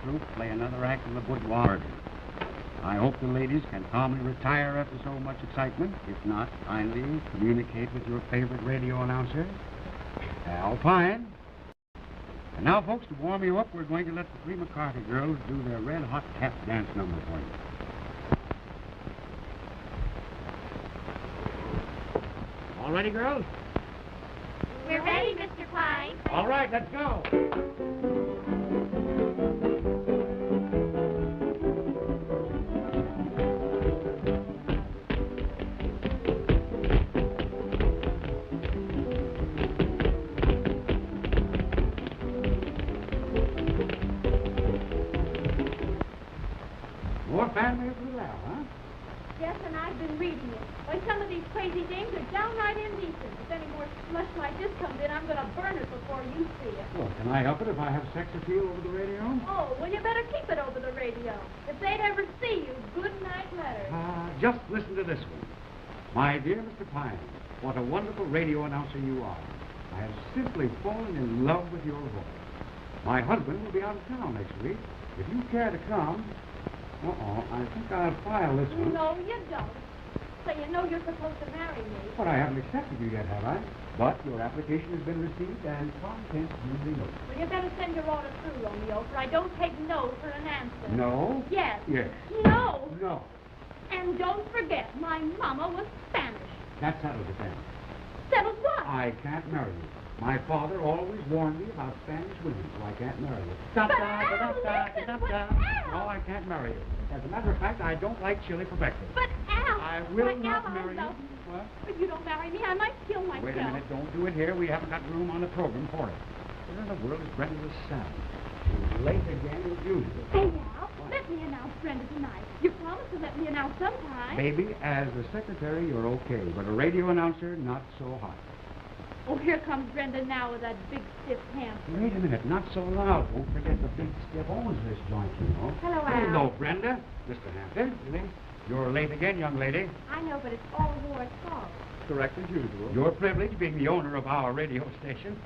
troupe play another act in the boudoir. I hope the ladies can calmly retire after so much excitement. If not, kindly communicate with your favorite radio announcer, Al Pine. And now, folks, to warm you up, we're going to let the three McCarthy girls do their red-hot tap dance number for you. All ready, girls? We're ready, Mr. Pine. All right, let's go. More family of Little Al, huh? Yes, and I've been reading it. Why, some of these crazy dames are downright indecent. If any more slush like this comes in, I'm going to burn it before you see it. Well, can I help it if I have sex appeal over the radio? Oh, well, you better keep it over the radio. If they'd ever see you, good night letters. Just listen to this one. My dear Mr. Pine, what a wonderful radio announcer you are. I have simply fallen in love with your voice. My husband will be out of town next week. If you care to come... I think I'll file this one. No, you don't. So you know you're supposed to marry me. But I haven't accepted you yet, have I? But your application has been received and contents duly noted. Well, you better send your order through, Romeo, for I don't take no for an answer. No? Yes. Yes. No. No. And don't forget, my mama was Spanish. That settles it then. Settles what? I can't marry you. My father always warned me about Spanish women, so I can't marry you. But Al, listen, but Al. No, I can't marry you. As a matter of fact, I don't like chili for breakfast. But Al. I will but not Al, marry you. What? If you don't marry me, I might kill myself. Wait a minute, don't do it here. We haven't got room on the program for it. What in the world is Brenda Lassalle? She's late again as usual. Hey, Al, let me announce Brenda tonight. You promised to let me announce sometime. Baby, as a secretary, you're okay, but a radio announcer, not so hot. Oh, here comes Brenda now with that big, stiff hand. Wait a minute, not so loud. Don't forget the big stiff owns this joint, you know. Hello, Al. Hello, Brenda. Mr. Hampton, you're late again, young lady. I know, but it's all Ward's fault. Correct as usual. Your privilege being the owner of our radio station.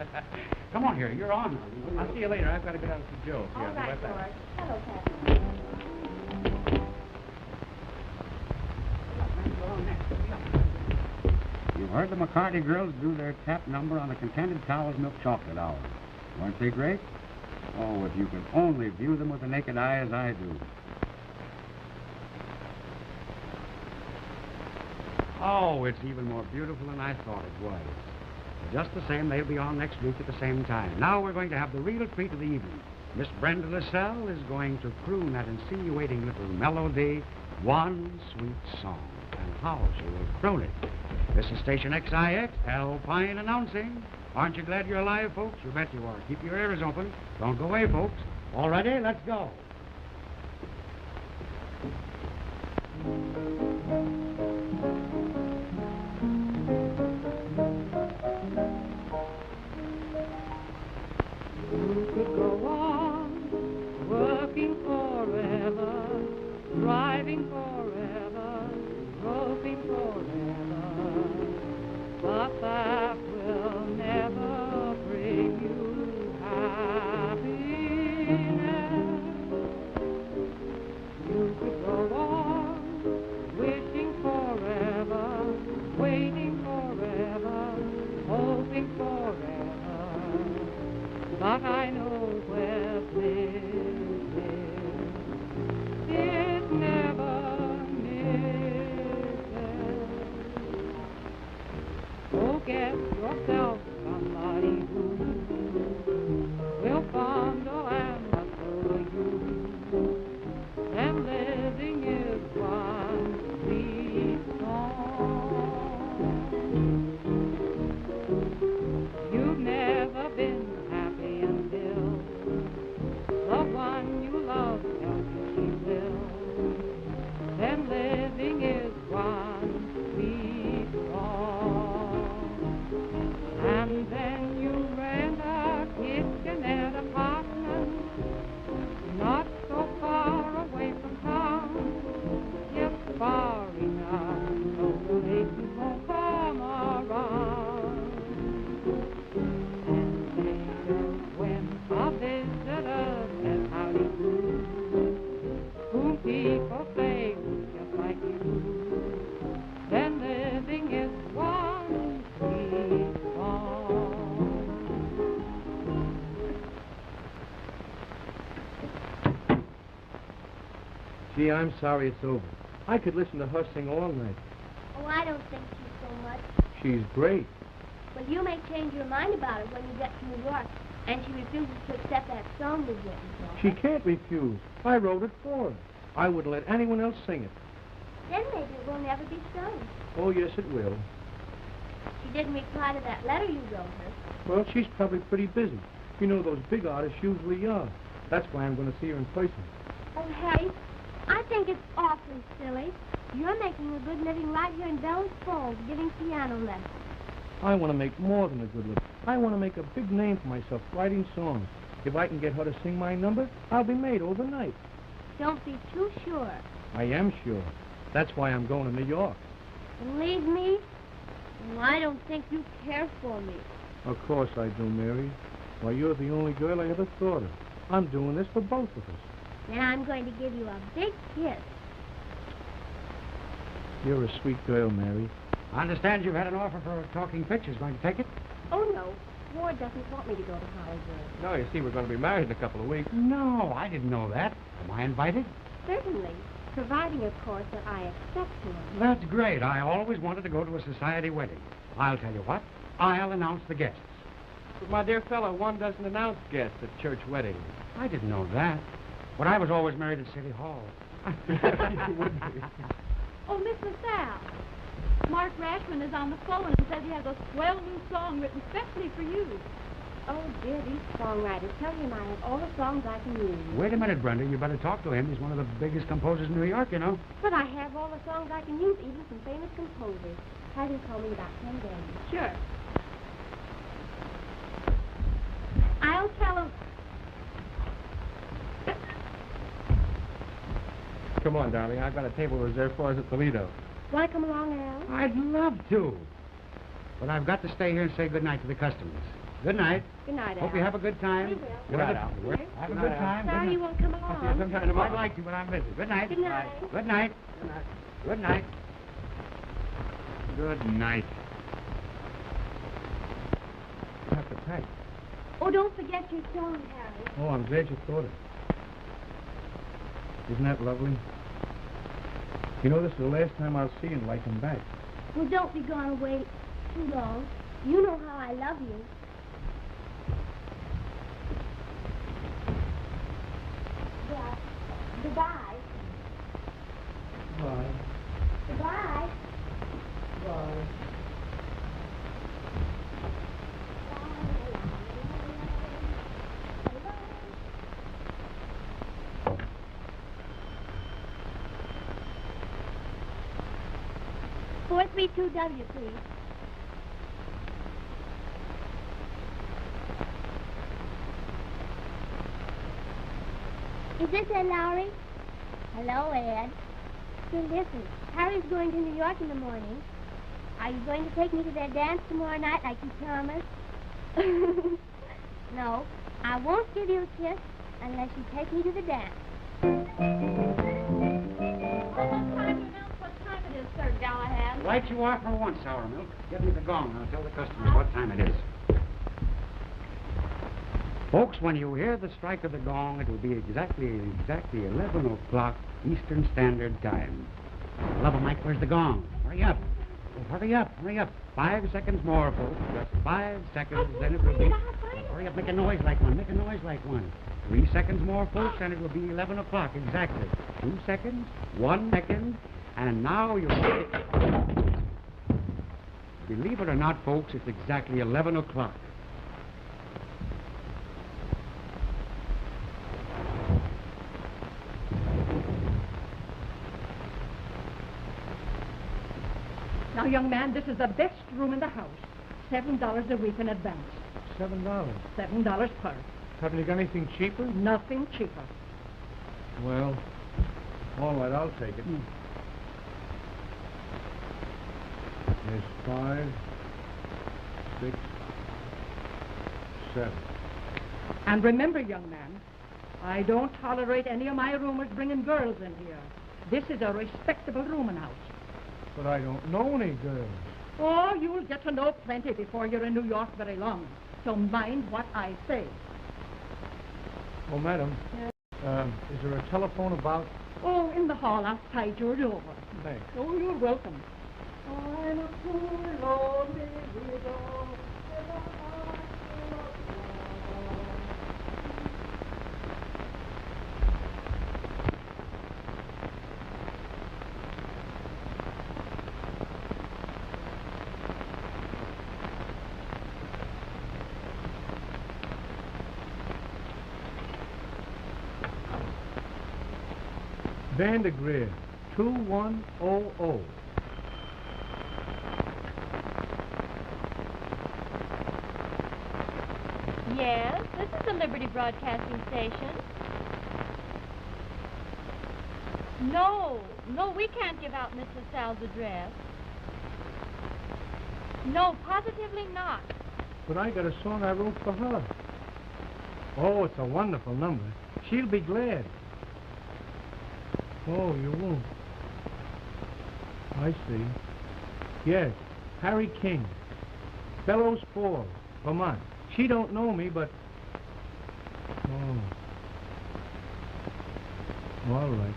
Come on here, you're on. I'll see you later. I've got to get out to Joe. All right, I'll be Ward. back. Hello, Captain. You've heard the McCarty girls do their tap number on the Contented Cows Milk Chocolate Hour. Weren't they great? Oh, if you could only view them with the naked eye as I do. Oh, it's even more beautiful than I thought it was. Just the same, they'll be on next week at the same time. Now we're going to have the real treat of the evening. Miss Brenda Lassalle is going to croon that insinuating little melody, One Sweet Song. And how she will croon it. This is Station XIX, Al Pine announcing. Aren't you glad you're alive, folks? You bet you are. Keep your ears open. Don't go away, folks. All ready? Let's go. You could go on, working forever, driving forever, roving forever, but that will never bring you happiness. You could go on, wishing forever, waiting forever, hoping forever, but I know where bliss is. It never misses. So get yourself somebody who will fondle and adore you. And living is one sweet song. You've never been happy until the one you love tells you she will. Then living is one sweet song. And then you rent a kitchenette apartment, not so far away from town, just far enough so the ladies won't come around. And later when a visitor says howdy do, Gee, I'm sorry it's over. I could listen to her sing all night. Oh, I don't think she's so much. She's great. Well, you may change your mind about it when you get to New York, and she refuses to accept that song we've written for her. She can't refuse. I wrote it for her. I wouldn't let anyone else sing it. Then maybe it will never be sung. Oh, yes, it will. She didn't reply to that letter you wrote her. Well, she's probably pretty busy. You know, those big artists usually are. That's why I'm going to see her in person. Oh, Harry, I think it's awfully silly. You're making a good living right here in Bellas Falls, giving piano lessons. I want to make more than a good living. I want to make a big name for myself writing songs. If I can get her to sing my number, I'll be made overnight. Don't be too sure. I am sure. That's why I'm going to New York. And leave me? Well, I don't think you care for me. Of course I do, Mary. Why, you're the only girl I ever thought of. I'm doing this for both of us. Then I'm going to give you a big kiss. You're a sweet girl, Mary. I understand you've had an offer for talking pictures. Going to take it? Oh, no. Ward doesn't want me to go to Hollywood. No, you see, we're going to be married in a couple of weeks. No, I didn't know that. Am I invited? Certainly. Providing, of course, that I accept him. That's great. I always wanted to go to a society wedding. I'll tell you what. I'll announce the guests. But, my dear fellow, one doesn't announce guests at church weddings. I didn't know that. But I was always married at City Hall. Oh, Miss LaSalle. Mark Rashman is on the phone and says he has a swell new song written specially for you. Oh, dear, these songwriters. Tell him I have all the songs I can use. Wait a minute, Brenda. You better talk to him. He's one of the biggest composers in New York, you know. But I have all the songs I can use, even some famous composers. Have him call me about 10 days. Sure. I'll tell him. Come on, darling. I've got a table reserved for us at Toledo. Want to come along, Al? I'd love to. But I've got to stay here and say good night to the customers. Good night. Good night, Al. Hope you have a good time. We will. Good night, Al. Have a good time. Sorry you won't come along. I'll see you sometime tomorrow. I'd like to, but I'm busy. Good night. Good night. Good night. Good night. Good night. Have to pack. Oh, don't forget your song, Harry. Oh, I'm glad you thought it. Isn't that lovely? You know, this is the last time I'll see you until I come back. Well, don't be gone away too long. You know how I love you. Yeah. Goodbye. Bye. Goodbye. Bye. 432W, please. Is this Ed Lowry? Hello, Ed. Say, listen, Harry's going to New York in the morning. Are you going to take me to their dance tomorrow night like you promised? No, I won't give you a kiss unless you take me to the dance. Almost time to announce what time it is, Sir Galahad. Right you are for once, Sour Milk. Give me the gong and I'll tell the customers what time it is. Folks, when you hear the strike of the gong, it will be exactly 11 o'clock Eastern Standard Time. Love of Mike, where's the gong? Hurry up. Oh, hurry up, hurry up. 5 seconds more, folks. Just 5 seconds, then it will be... Hurry up, make a noise like one, make a noise like one. 3 seconds more, folks, and it will be 11 o'clock exactly. 2 seconds, 1 second, and now you'll... Believe it or not, folks, it's exactly 11 o'clock. Now, young man, this is the best room in the house. $7 a week in advance. $7. $7 per. Haven't you got anything cheaper? Nothing cheaper. Well, all right, I'll take it. There's 5, 6, 7. And remember, young man, I don't tolerate any of my roomers bringing girls in here. This is a respectable rooming house. But I don't know any girls. Oh, you'll get to know plenty before you're in New York very long. So mind what I say. Oh, madam, Is there a telephone about? Oh, in the hall outside your door. Thanks. Oh, you're welcome. I'm a poor lonely widow. Vandergrier, 2100. Yes, this is the Liberty Broadcasting Station. No, we can't give out Miss LaSalle's address. No, positively not. But I got a song I wrote for her. Oh, it's a wonderful number. She'll be glad. Oh, you won't. I see. Yes, Harry King. Bellows Falls, Vermont. She don't know me, but... Oh. All right.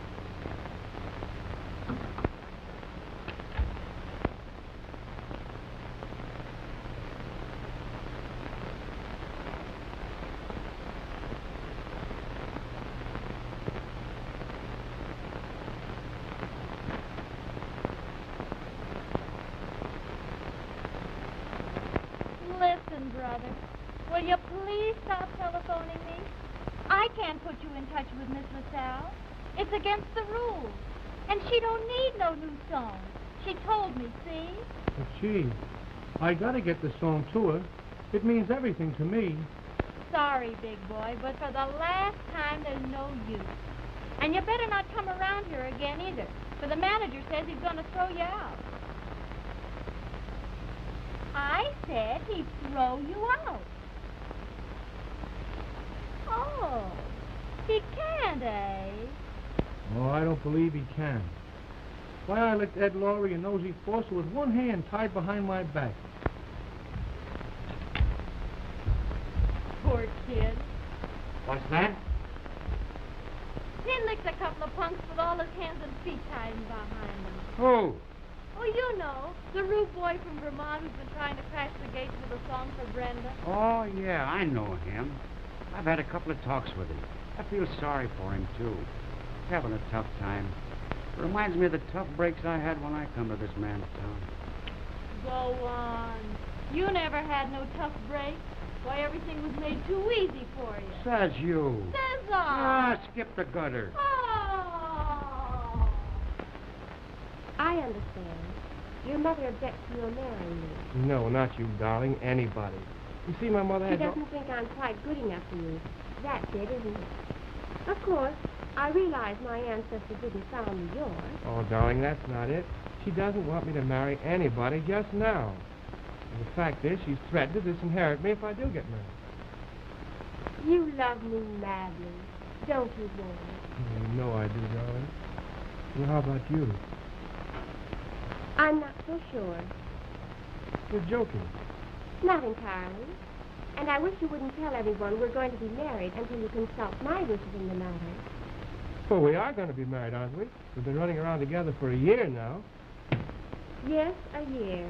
Listen, brother, will you please stop telephoning me? I can't put you in touch with Miss LaSalle. It's against the rules. And she don't need no new songs. She told me, see? But gee, I gotta get the song to her. It means everything to me. Sorry, big boy, but for the last time, there's no use. And you better not come around here again either, for the manager says he's going to throw you out. I said he'd throw you out. Oh, he can't, eh? Oh, I don't believe he can. Why, I licked Ed Laurie and Nosy Foster with one hand tied behind my back. Poor kid. What's that? He licked a couple of punks with all his hands and feet tied behind him. Who? Oh, you know, the rude boy from Vermont who's been trying to crash the gates with a song for Brenda. Oh, yeah, I know him. I've had a couple of talks with him. I feel sorry for him, too. He's having a tough time. It reminds me of the tough breaks I had when I come to this man's town. Go on. You never had no tough breaks. Why, everything was made too easy for you. Says you. Says Ah, skip the gutter. Oh! I understand. Your mother objects to your marrying me. No, not you, darling. Anybody. You see, my mother She has... doesn't think I'm quite good enough for you. That's it, isn't it? Of course, I realize my ancestors didn't found New York. Oh, darling, that's not it. She doesn't want me to marry anybody just now. And the fact is, she's threatened to disinherit me if I do get married. You love me madly, don't you, Ward? Oh, you know I do, darling. Well, how about you? I'm not so sure. You're joking. Not entirely. And I wish you wouldn't tell everyone we're going to be married until you consult my wishes in the matter. Well, we are going to be married, aren't we? We've been running around together for a year now. Yes, a year.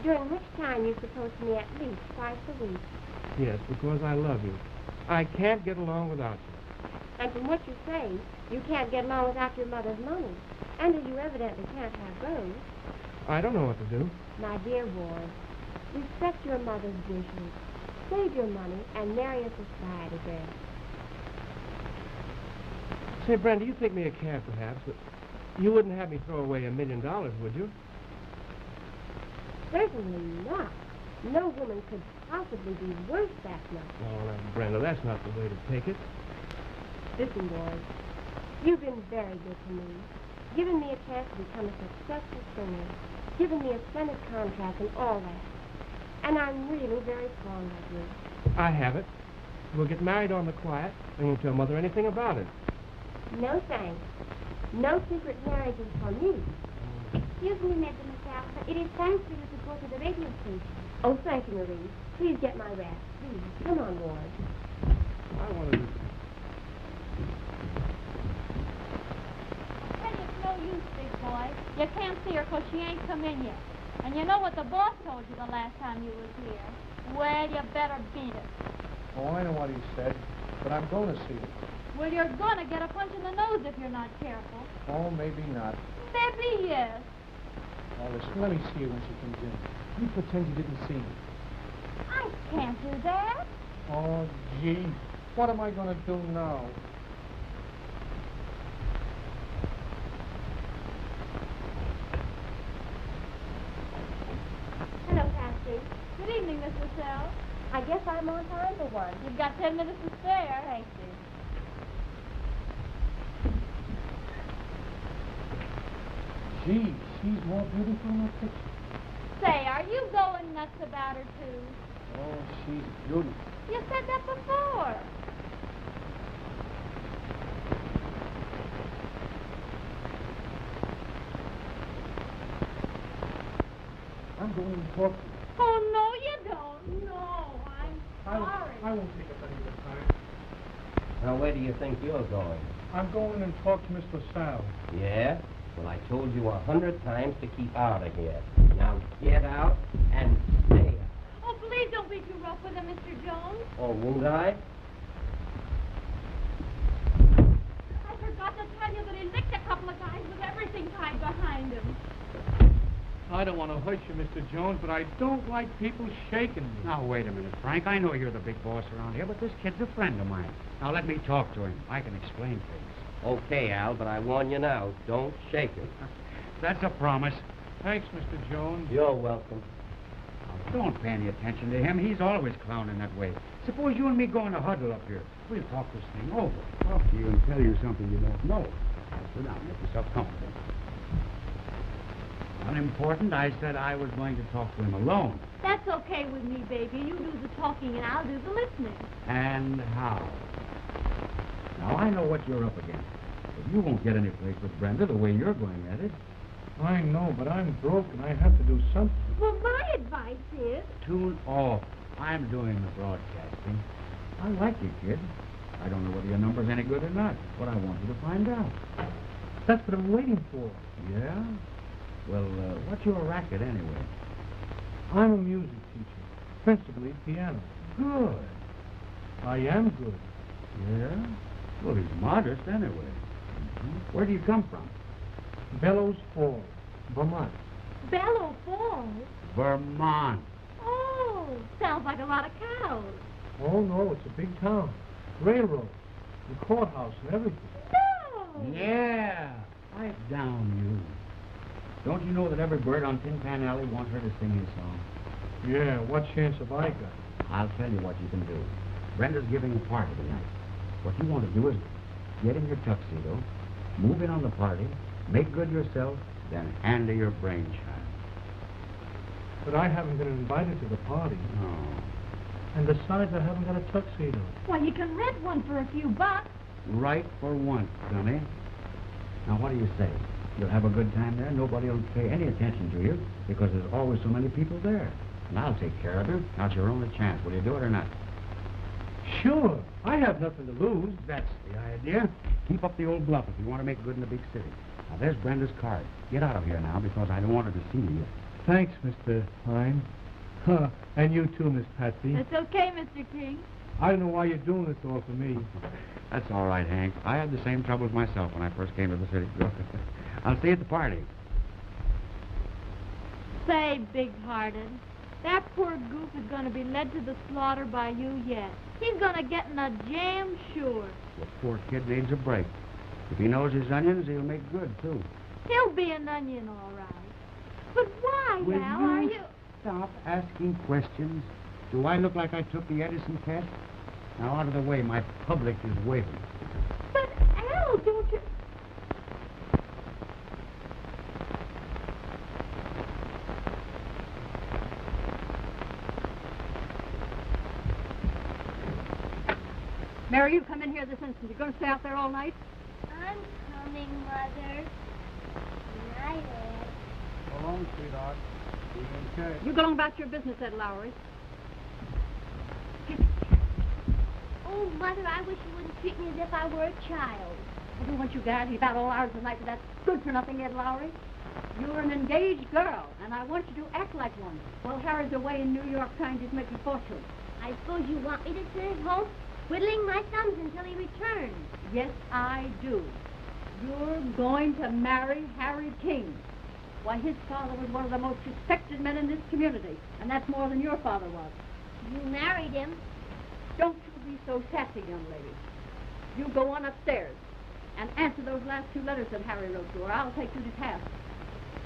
During which time you're supposed to me at least twice a week. Yes, because I love you. I can't get along without you. And from what you say, you can't get along without your mother's money. And as you evidently can't have both. I don't know what to do. My dear Ward, respect your mother's wishes. Save your money and marry a society girl. Say, Brenda, you think me a cad, perhaps, but you wouldn't have me throw away $1 million, would you? Certainly not. No woman could possibly be worth that much. Oh, now, Brenda, that's not the way to take it. Listen, Ward, you've been very good to me. Given me a chance to become a successful singer. Given me a splendid contract and all that. And I'm really very fond of you. I have it. We'll get married on the quiet, and won't tell Mother anything about it. No thanks. No secret marriages for me. Excuse me, Mademoiselle, but it is time for you to go to the radio station. Oh, thank you, Marie. Please get my wrap. Please. Come on, Ward. I want to do... You can't see her 'cause she ain't come in yet. And you know what the boss told you the last time you was here. Well, you better beat it. Oh, I know what he said, but I'm going to see it. Well, you're gonna get a punch in the nose if you're not careful. Oh, maybe not. Maybe yes. Oh, listen, let me see her when she comes in. You pretend you didn't see me. I can't do that. Oh, gee. What am I going to do now? Hello, Patsy. Good evening, Miss LaSalle. I guess I'm on time for one. You've got 10 minutes to spare. Thank you. Gee, she's more beautiful in that picture. Say, are you going nuts about her, too? Oh, she's beautiful. You said that before. I'm going to talk to her. Oh, no, you don't. No, I'm sorry. I won't take up any of the time. Now, where do you think you're going? I'm going and talk to Miss LaSalle. Yeah? Well, I told you 100 times to keep out of here. Now, get out and stay out. Oh, please don't be too rough with him, Mr. Jones. Oh, won't I? I forgot to tell you that he licked a couple of guys with everything tied behind him. I don't want to hurt you, Mr. Jones, but I don't like people shaking me. Now, wait a minute, Frank. I know you're the big boss around here, but this kid's a friend of mine. Now, let me talk to him. I can explain things. Okay, Al, but I warn you now, don't shake him. That's a promise. Thanks, Mr. Jones. You're welcome. Now, don't pay any attention to him. He's always clowning that way. Suppose you and me go in a huddle up here. We'll talk this thing over. Talk to you and tell you something you don't know. Now, sit down. Make yourself comfortable. Unimportant, I said I was going to talk to him alone. That's okay with me, baby. You do the talking and I'll do the listening. And how? Now, I know what you're up against. But you won't get any place with Brenda the way you're going at it. I know, but I'm broke and I have to do something. Well, my advice is... Tune off. I'm doing the broadcasting. I like you, kid. I don't know whether your number's any good or not, but I want you to find out. That's what I'm waiting for. Yeah? Well, what's your racket anyway? I'm a music teacher, principally piano. Good. I am good. Yeah? Well, he's modest anyway. Mm-hmm. Where do you come from? Bellows Falls, Vermont. Bellow Falls? Vermont. Oh, sounds like a lot of cows. Oh, no, it's a big town. Railroad, the courthouse and everything. No! Yeah. Pipe down, you. Don't you know that every bird on Tin Pan Alley wants her to sing his song? Yeah, what chance have I got? I'll tell you what you can do. Brenda's giving a party tonight. What you want to do is get in your tuxedo, move in on the party, make good yourself, then hand her your brainchild. But I haven't been invited to the party. No. And besides, I haven't got a tuxedo. Well, you can rent one for a few bucks. Right for once, Sonny. Now, what do you say? You'll have a good time there. Nobody will pay any attention to you because there's always so many people there. And I'll take care of you. Now, it's your only chance. Will you do it or not? Sure. I have nothing to lose. That's the idea. Keep up the old bluff if you want to make good in the big city. Now, there's Brenda's card. Get out of here now because I don't want her to see you. Thanks, Mr. Hine. And you too, Miss Patsy. It's okay, Mr. King. I don't know why you're doing this all for me. That's all right, Hank. I had the same troubles myself when I first came to the city. I'll see you at the party. Say, big-hearted, that poor goof is going to be led to the slaughter by you yet. He's going to get in a jam, sure. The poor kid needs a break. If he knows his onions, he'll make good, too. He'll be an onion, all right. But why, Will Al, are you you... stop asking questions? Do I look like I took the Edison test? Now, out of the way, my public is waiting. But, Al, don't you... Mary, you come in here this instant. You're going to stay out there all night? I'm coming, Mother. Night, Ed. So long, sweetheart. Okay. You go on about your business, Ed Lowry. Oh, Mother, I wish you wouldn't treat me as if I were a child. I don't want you to leave out all hours of the night with that good-for-nothing Ed Lowry. You're an engaged girl, and I want you to act like one. While Harry's away in New York trying to make a fortune. I suppose you want me to sit at home twiddling my thumbs until he returns. Yes, I do. You're going to marry Harry King. Why, his father was one of the most respected men in this community, and that's more than your father was. You married him. Don't you be so sassy, young lady. You go on upstairs and answer those last 2 letters that Harry wrote to, or I'll take you to task.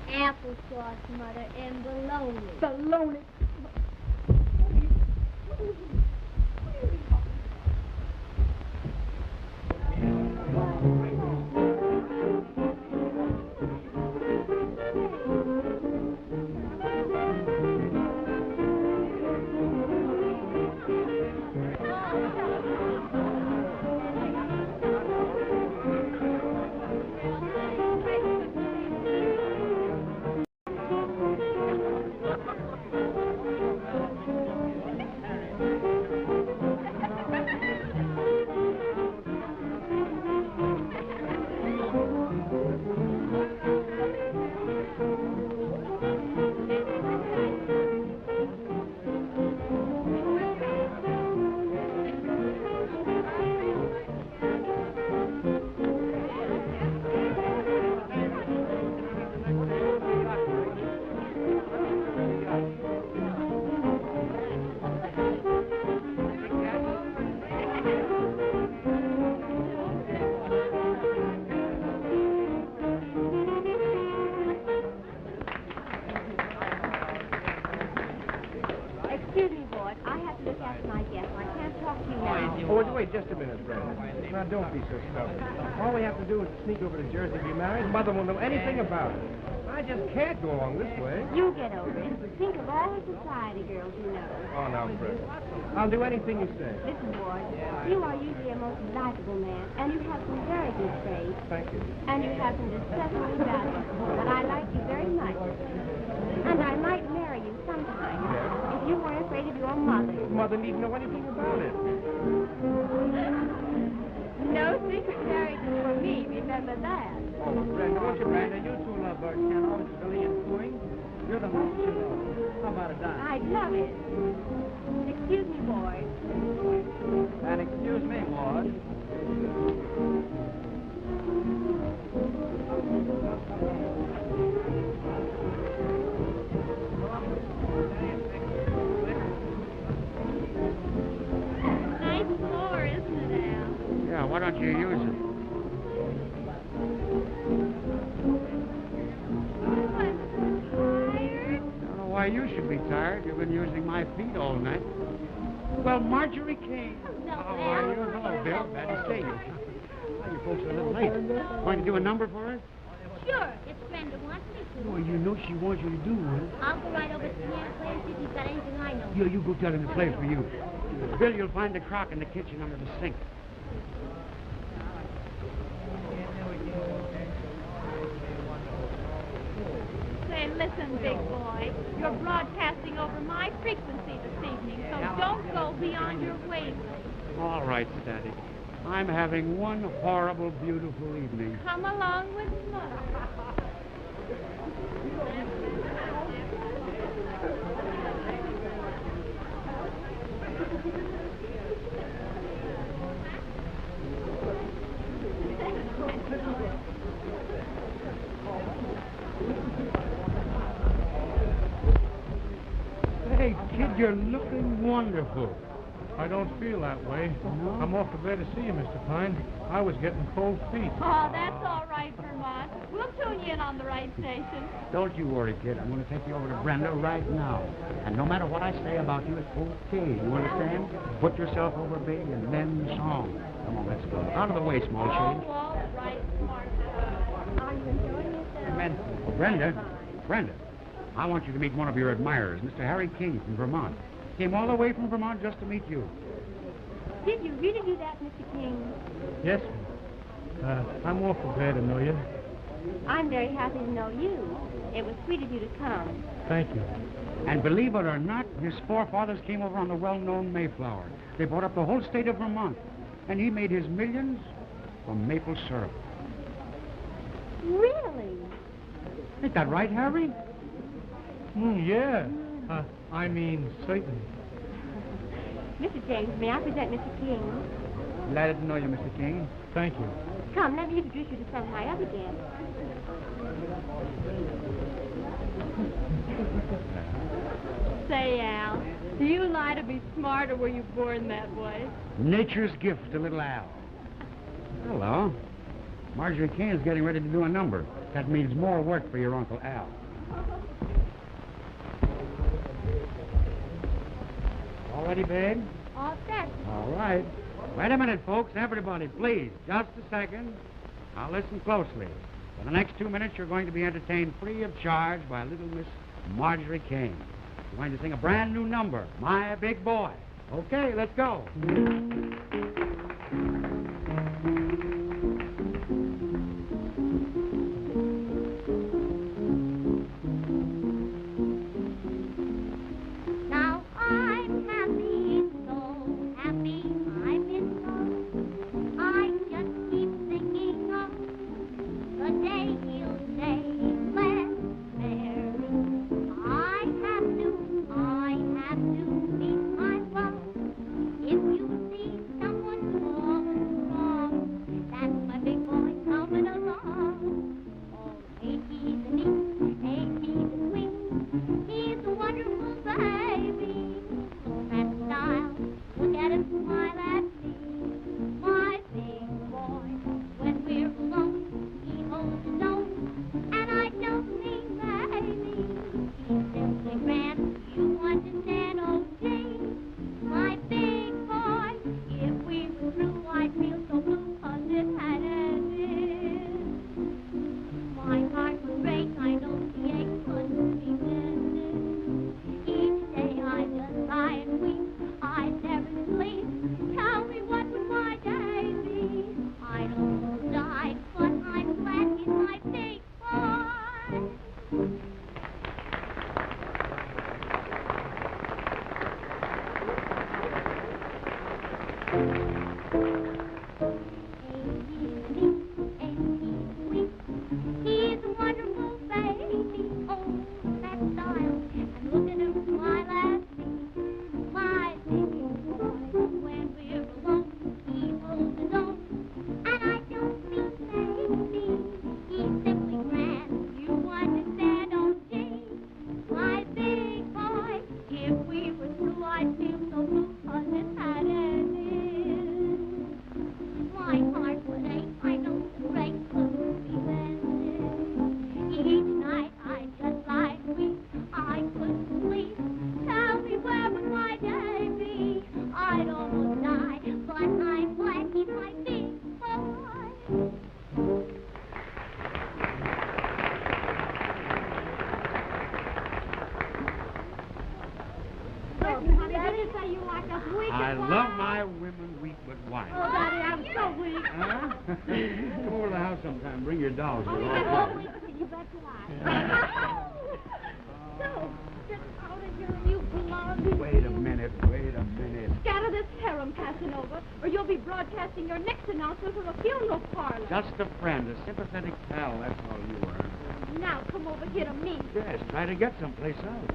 Applesauce, Mother, and bologna. Baloney. Wait just a minute, Brenda. Now, don't be so stubborn. All we have to do is sneak over to Jersey, be married. Mother won't know anything about it. I just can't go along this way. You get over it. Think of all the society girls you know. Oh, now, Brenda. I'll do anything you say. Listen, boy, you are usually a most likable man, and you have some very good traits. Thank you. And you have some distressingly bad ones. But I like you very much. And I might marry you sometime. Yeah. If you weren't afraid of your mother. Mother needn't know anything about it. No secret marriages for me, remember that. Oh, Brenda, won't you, Brenda? You two lovebirds can't always Billy and cooing. You're the most, you know. How about a dime? I'd love it. Excuse me, boy. And excuse me, Maud. Nice floor, isn't it, Al? Yeah, why don't you use it? Why, you should be tired. You've been using my feet all night. Well, Marjorie King. How are you? Hello, Bill. Glad to see you. Well, you folks are a little late. Going to do a number for us? Sure, if Brenda wants me to. Well, you know she wants you to do one. I'll go right over to Piano Play and see if he's got anything I know. You go tell him to play for you. Bill, you'll find the crock in the kitchen under the sink. Say, listen, big boy. You're broadcasting over my frequency this evening, so don't go beyond your wavelength. All right, Static. I'm having one horrible, beautiful evening. Come along with Mother. Hey, kid, you're looking wonderful. I don't feel that way. No? I'm awful glad to see you, Mr. Pine. I was getting cold feet. Oh, that's all right, Vermont. We'll tune you in on the right station. Don't you worry, kid. I'm going to take you over to Brenda right now. And no matter what I say about you, it's okay. You understand? Put yourself over, baby, and then song. Come on, let's go. Out of the way, small change. Oh, all right, smart. Are you enjoying yourself? Brenda, I want you to meet one of your admirers, Mr. Harry King from Vermont. Came all the way from Vermont just to meet you. Did you really do that, Mr. King? Yes, ma'am. I'm awful glad to know you. I'm very happy to know you. It was sweet of you to come. Thank you. And believe it or not, his forefathers came over on the well-known Mayflower. They bought up the whole state of Vermont. And he made his millions from maple syrup. Really? Ain't that right, Harry? Yeah. I mean, certainly. Mr. James, may I present Mr. King? Glad to know you, Mr. King. Thank you. Come, let me introduce you to some of my other guests. Say, Al, do you lie to be smart, or were you born that way? Nature's gift to little Al. Hello. Marjorie Kane's getting ready to do a number. That means more work for your Uncle Al. All ready, babe? All set. All right. Wait a minute, folks. Everybody, please. Just a second. Now listen closely. For the next 2 minutes, you're going to be entertained free of charge by little Miss Marjorie Kane. She's going to sing a brand new number, My Big Boy. Okay, let's go. Now I'm happy, so happy, I'm in love. I just keep thinking of the day he'll say, let's marry. I have to meet my love. If you see someone wrong, that's my big boy coming along. Oh, ain't he the neat, ain't he the sweet? He's a wonderful baby. Look at that style, look at him smile at me. My big boy, when we're alone, he holds his own, and I don't mean baby. He's simply grand, you understand, oh gee. My big boy, if we were through, I'd feel so blue, 'cause it had ended. My heart would break, I know the ache couldn't be mended. Each day I just lie and weep, I never sleep. Tell me, what would my day be? I'd almost die, but I'm glad he's my big boy. He's a wonderful baby. Oh, that style. And look at him smile at me. My big boy, when we're alone, he holds his own. And I don't mean baby. He's simply grand. You understand, oh gee. My big boy, if we were through, I'd feel so blue, 'cause it had ended. My heart would ache, I know the break couldn't be mended. Each night I just lie and weep, I couldn't sleep. Tell me, where would my day be? I'd almost die, but I'm glad he's my big boy. Honey, did you say you liked us weak I and love my women weak but wise. Oh, Daddy, I'm so weak. Huh? Come over to the house sometime. Bring your dolls. Oh, We'll all yeah, play. you bet you I. So, get out of here, you blondie. Wait a minute. Scatter this harem Casanova, or you'll be broadcasting your next announcement from a funeral parlor. Just a friend, a sympathetic pal, that's all you are. Now come over here to me. Yes, try to get someplace else.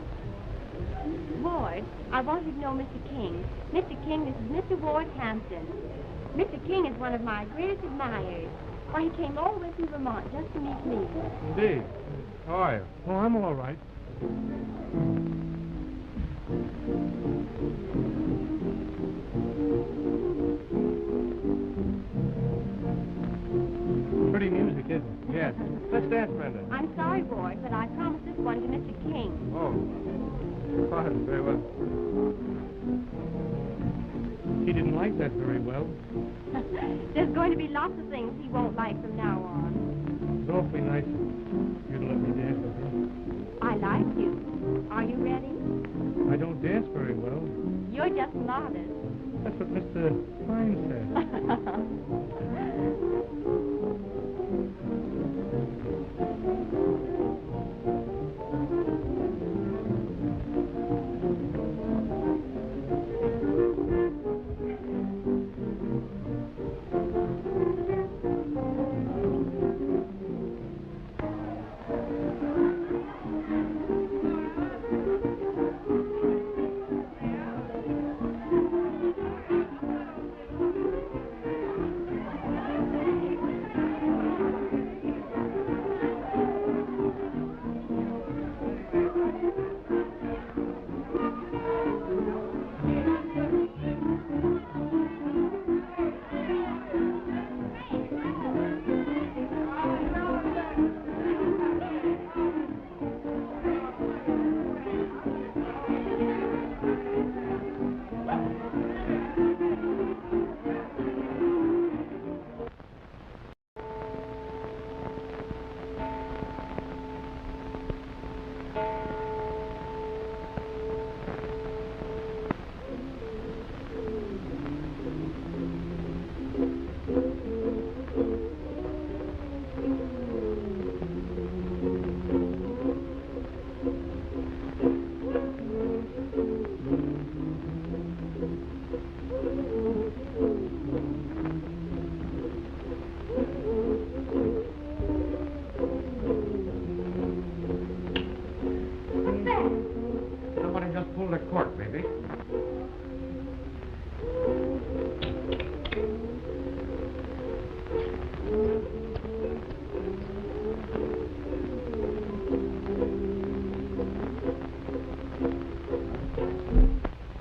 Ward, I want you to know Mr. King. Mr. King, this is Mr. Ward Hampton. Mr. King is one of my greatest admirers. Why, he came all the way from Vermont just to meet me. Indeed. How are you? Oh, I'm all right. Pretty music, isn't it? Yes. Let's dance, Brenda. I'm sorry, Ward, but I promised this one to Mr. King. Oh. Fine, very well. He didn't like that very well. There's going to be lots of things he won't like from now on. It's awfully nice of you to let me dance with you. I like you. Are you ready? I don't dance very well. You're just modest. That's what Mr. Fine said.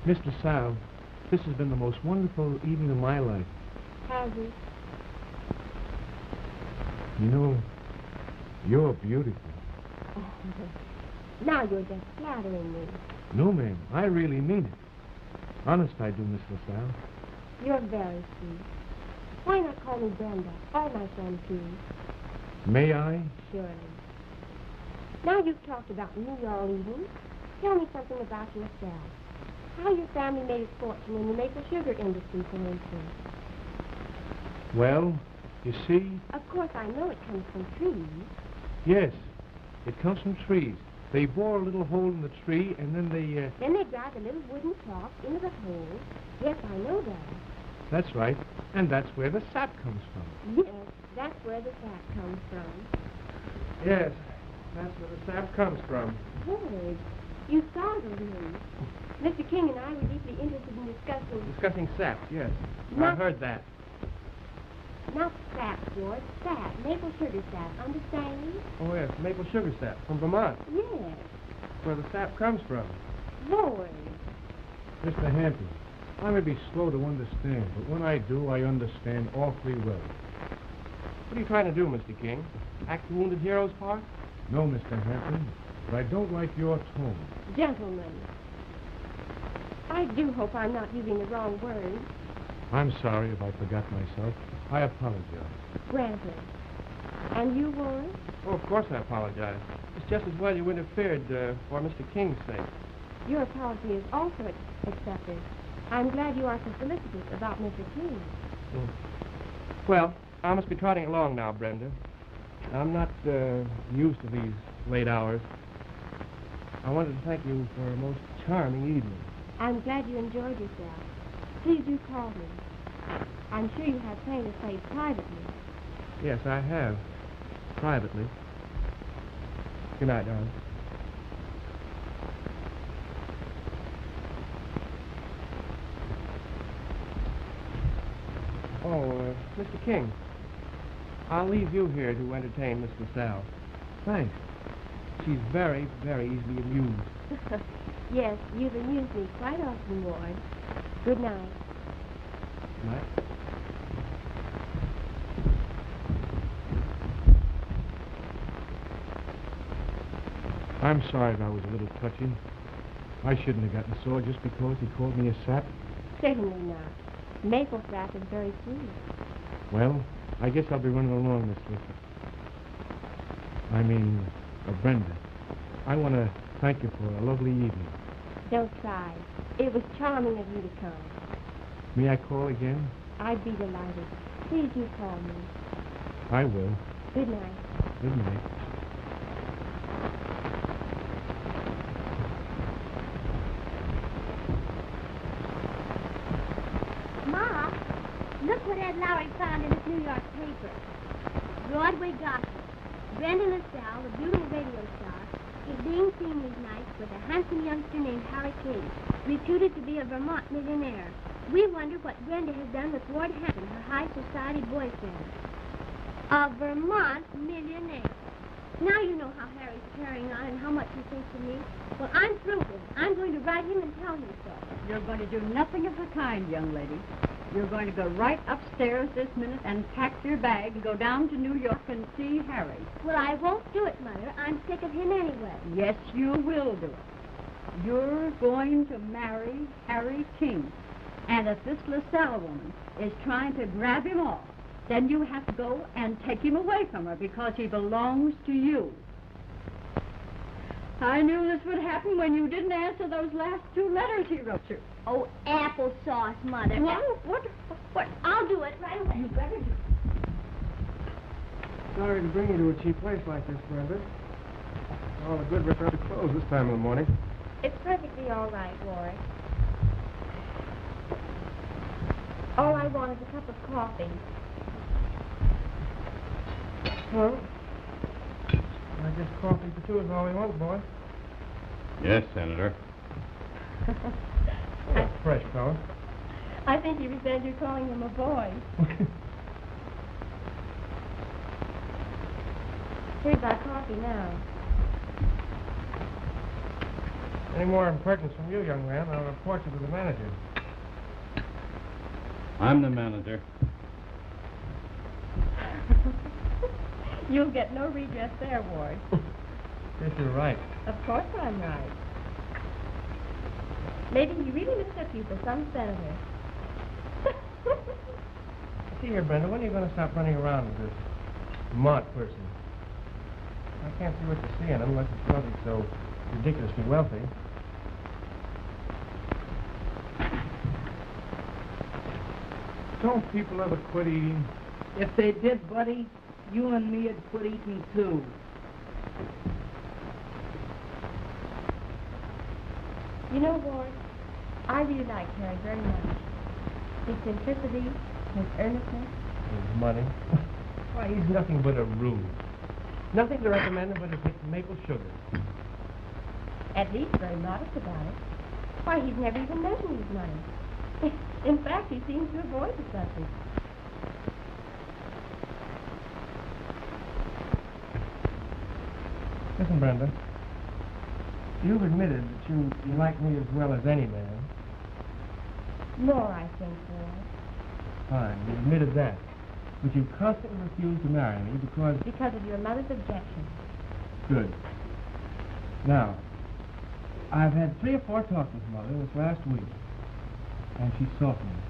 Miss LaSalle, this has been the most wonderful evening of my life. Has it? You know, you're beautiful. Now you're just flattering me. No, ma'am, I really mean it. Honest I do, Miss LaSalle. You're very sweet. Why not call me Brenda, or my son, too? May I? Surely. Now you've talked about me all evening, tell me something about yourself. How your family made its fortune in the maple sugar industry, for instance. Well, you see... Of course, I know it comes from trees. Yes, it comes from trees. They bore a little hole in the tree, and then they, Then they drive a little wooden cross into the hole. Yes, I know that. That's right. And that's where the sap comes from. Yes, that's where the sap comes from. Yes, that's where the sap comes from. George, you startled me. Mr. King and I were deeply interested in discussing... Discussing sap, yes. Not- I heard that. Not sap, George. Sap. Maple sugar sap. Understand? Oh, yes, maple sugar sap from Vermont. Yes. Where the sap comes from. Lord. Mr. Hampton, I may be slow to understand, but when I do, I understand awfully well. What are you trying to do, Mr. King? Act the wounded hero's part? No, Mr. Hampton, but I don't like your tone. Gentlemen. I do hope I'm not using the wrong word. I'm sorry if I forgot myself. I apologize. Granted. And you, Warren? Oh, of course I apologize. It's just as well you interfered for Mr. King's sake. Your apology is also accepted. I'm glad you are so solicitous about Mr. King. Well, I must be trotting along now, Brenda. I'm not used to these late hours. I wanted to thank you for a most charming evening. I'm glad you enjoyed yourself. Please do call me. I'm sure you have plenty to say privately. Yes, I have. Privately. Good night, darling. Oh, Mr. King, I'll leave you here to entertain Miss LaSalle. Thanks. She's very, very easily amused. Yes, you've amused me quite often, Ward. Good night. Good night. I'm sorry if I was a little touchy. I shouldn't have gotten sore just because he called me a sap. Certainly not. Maple sap is very sweet. Well, I guess I'll be running along, Miss Griffith. Brenda. I want to thank you for a lovely evening. Don't cry. It was charming of you to come. May I call again? I'd be delighted. Please do call me. I will. Good night. Good night. Ma, look what Ed Lowry found in his New York paper. Broadway gossip. Brenda LaSalle, the beautiful radio star, is being seen these nights with a handsome youngster named Harry King, reputed to be a Vermont millionaire. We wonder what Brenda has done with Ward Hampton, her high society boyfriend. A Vermont millionaire. Now you know how Harry's carrying on and how much he thinks of me. Well, I'm through with him. I'm going to write him and tell him so. You're going to do nothing of the kind, young lady. You're going to go right upstairs this minute and pack your bag and go down to New York and see Harry. Well, I won't do it, Mother. I'm sick of him anyway. Yes, you will do it. You're going to marry Harry King. And if this LaSalle woman is trying to grab him off, then you have to go and take him away from her because he belongs to you. I knew this would happen when you didn't answer those last 2 letters he wrote you. Oh, applesauce, Mother. What? I'll do it right away. You better do. Sorry to bring you to a cheap place like this, Brenda. All the good restaurants are closed this time of the morning. It's perfectly all right, Ward. All I want is a cup of coffee. Well, I guess coffee for 2 is all we want, boy. Yes, Senator. That's fresh, fella. I think he said you're calling him a boy. Here's our coffee now. Any more impertinence from you, young man, I'll report you to the manager. I'm the manager. You'll get no redress there, Ward. Yes, you're right. Of course I'm right. Maybe he really mistook you for some senator. See here, Brenda, when are you going to stop running around with this Mott person? I can't see what you're seeing unless it's probably so ridiculously wealthy. Don't people ever quit eating? If they did, buddy, you and me would quit eating too. You know, Ward, I really like Harry very much. His simplicity, his earnestness. His money. Why, he's nothing but a rube. Nothing to recommend him but his maple sugar. At least very modest about it. Why, he's never even mentioned his money. In fact, he seems to avoid the subject. Listen, Brenda. You've admitted that you like me as well as any man. More, I think, Ward. Fine, you admitted that. But you constantly refused to marry me because... Because of your mother's objection. Good. Now, I've had 3 or 4 talks with Mother this last week. And she's softened.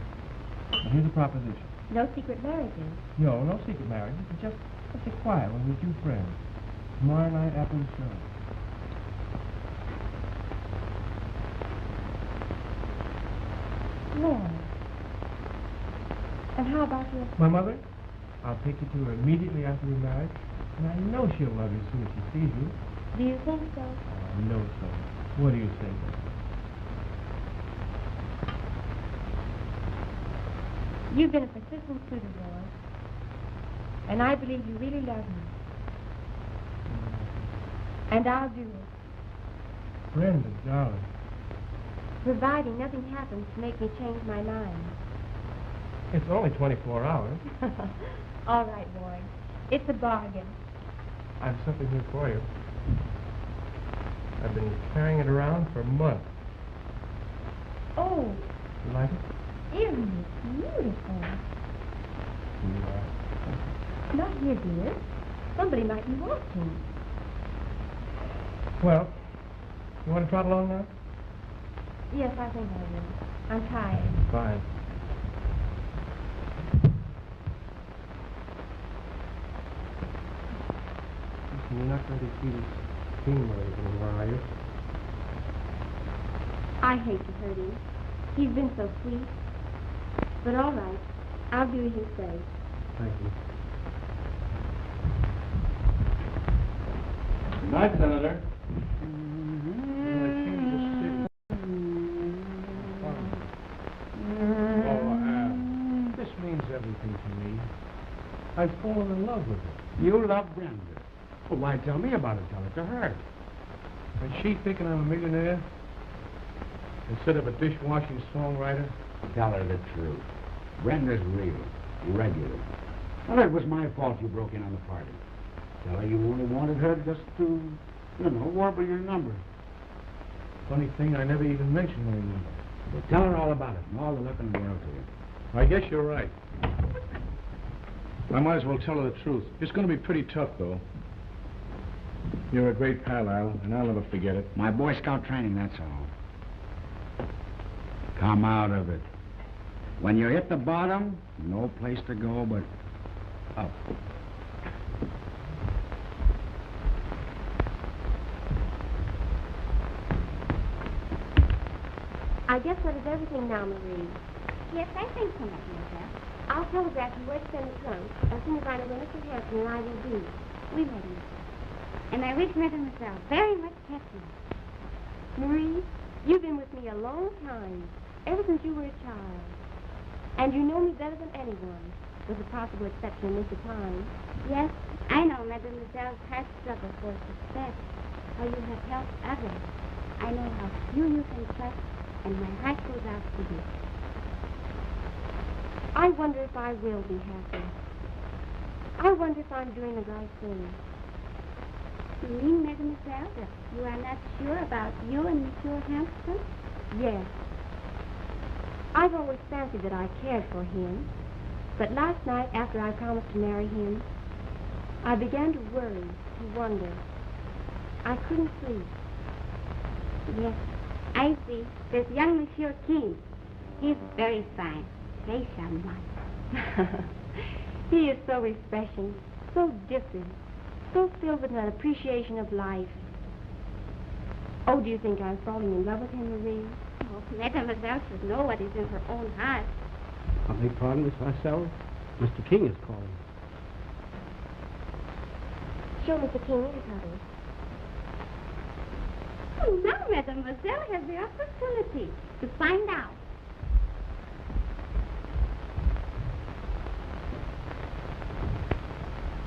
Now, here's a proposition. No secret marriages. No, no secret marriage. Just a quiet one with 2 friends. Tomorrow night after the show. Lord. And how about your... My mother? I'll take you to her immediately after we're married. And I know she'll love you as soon as she sees you. Do you think so? I know so. What do you think? You've been a persistent suitor, Lord. And I believe you really love me. And I'll do it. Brenda, darling. Providing nothing happens to make me change my mind. It's only 24 hours. All right, Ward. It's a bargain. I've something here for you. I've been carrying it around for months. Oh, You like it? isn't it beautiful? Yeah. Not here, dear. Somebody might be watching. Well, you want to trot along now? Yes, I think I will. I'm tired. Fine. Listen, you're not going to see this steamboat anymore, are you? I hate to hurt him. He's been so sweet. But all right. I'll do as you say. Thank you. Good night, Senator. This means everything to me. I've fallen in love with her. You love Brenda. Well, why tell me about it? Tell it to her. Is she thinking I'm a millionaire? Instead of a dishwashing songwriter? Tell her the truth. Brenda's real, regular. Well, it was my fault you broke in on the party. Tell her you only wanted her just to, warble your number. Funny thing, I never even mentioned my number. But tell her all about it and all the luck in the world to you. I guess you're right. I might as well tell her the truth. It's going to be pretty tough, though. You're a great pal, Al, and I'll never forget it. My Boy Scout training, that's all. Come out of it. When you hit the bottom, no place to go but up. I guess that is everything now, Marie. Yes, I think so, Mademoiselle. I'll telegraph you where to send the trunk as soon as I know where Mr. Hampton and I will be. Oui, madame. And I wish Mademoiselle very much happiness. Marie, you've been with me a long time, ever since you were a child. And you know me better than anyone, with the possible exception of Mr. Time. Yes, I know Mademoiselle's hard struggle for success, how you have helped others. I know how few you can trust, and my heart goes out to you. I wonder if I will be happy. I wonder if I'm doing the right thing. You mean, Mademoiselle, that you are not sure about you and Monsieur Hampton? Yes. I've always fancied that I cared for him. But last night, after I promised to marry him, I began to worry, to wonder. I couldn't sleep. Yes, I see. This young Monsieur King, he's very fine, very charmant. He is so refreshing, so different, so filled with an appreciation of life. Oh, do you think I'm falling in love with him, Marie? Oh, Mademoiselle should know what is in her own heart. I beg pardon, Miss Marcel. Mr. King is calling. Show Mr. King in, honey. Oh, now Mademoiselle has the opportunity to find out.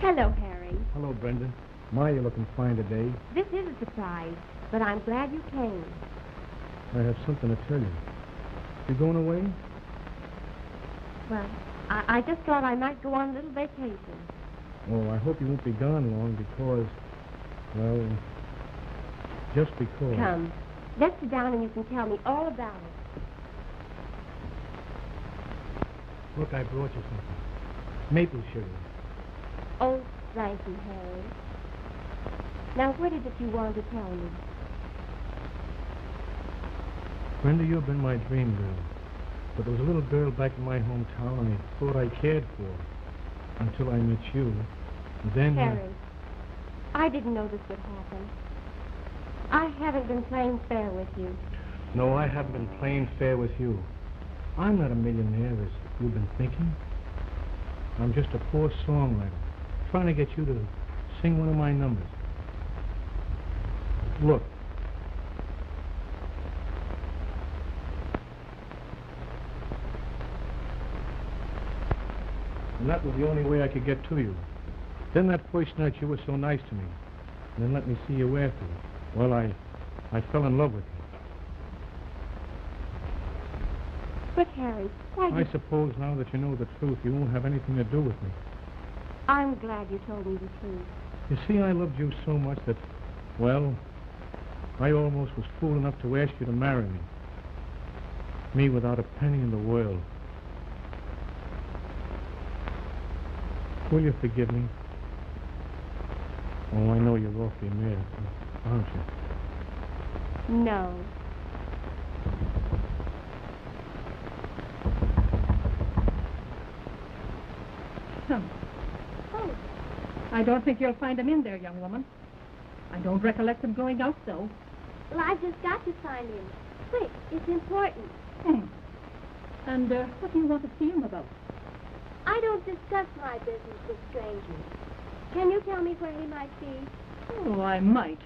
Hello, Harry. Hello, Brenda. My, you're looking fine today. This is a surprise, but I'm glad you came. I have something to tell you. You going away? Well, I just thought I might go on a little vacation. Oh, I hope you won't be gone long because, well, just because. Come, let's sit down and you can tell me all about it. Look, I brought you something. Maple sugar. Oh, thank you, Harry. Now, what is it you wanted to tell me? Brenda, you've been my dream girl. But there was a little girl back in my hometown I thought I cared for until I met you. And then... Harry, I didn't know this would happen. I haven't been playing fair with you. No, I haven't been playing fair with you. I'm not a millionaire, as you've been thinking. I'm just a poor songwriter, trying to get you to sing one of my numbers. Look. And that was the only way I could get to you. Then that first night you were so nice to me. And then let me see you afterward. Well, I fell in love with you. But, Harry, why I suppose now that you know the truth, you won't have anything to do with me. I'm glad you told me the truth. You see, I loved you so much that, well, I almost was fool enough to ask you to marry me. Me without a penny in the world. Will you forgive me? Oh, I know you're awfully mad, aren't you? No. Oh, I don't think you'll find him in there, young woman. I don't recollect him going out, though. Well, I've just got to find him. Quick, it's important. And what do you want to see him about? I don't discuss my business with strangers. Can you tell me where he might be? Oh, I might,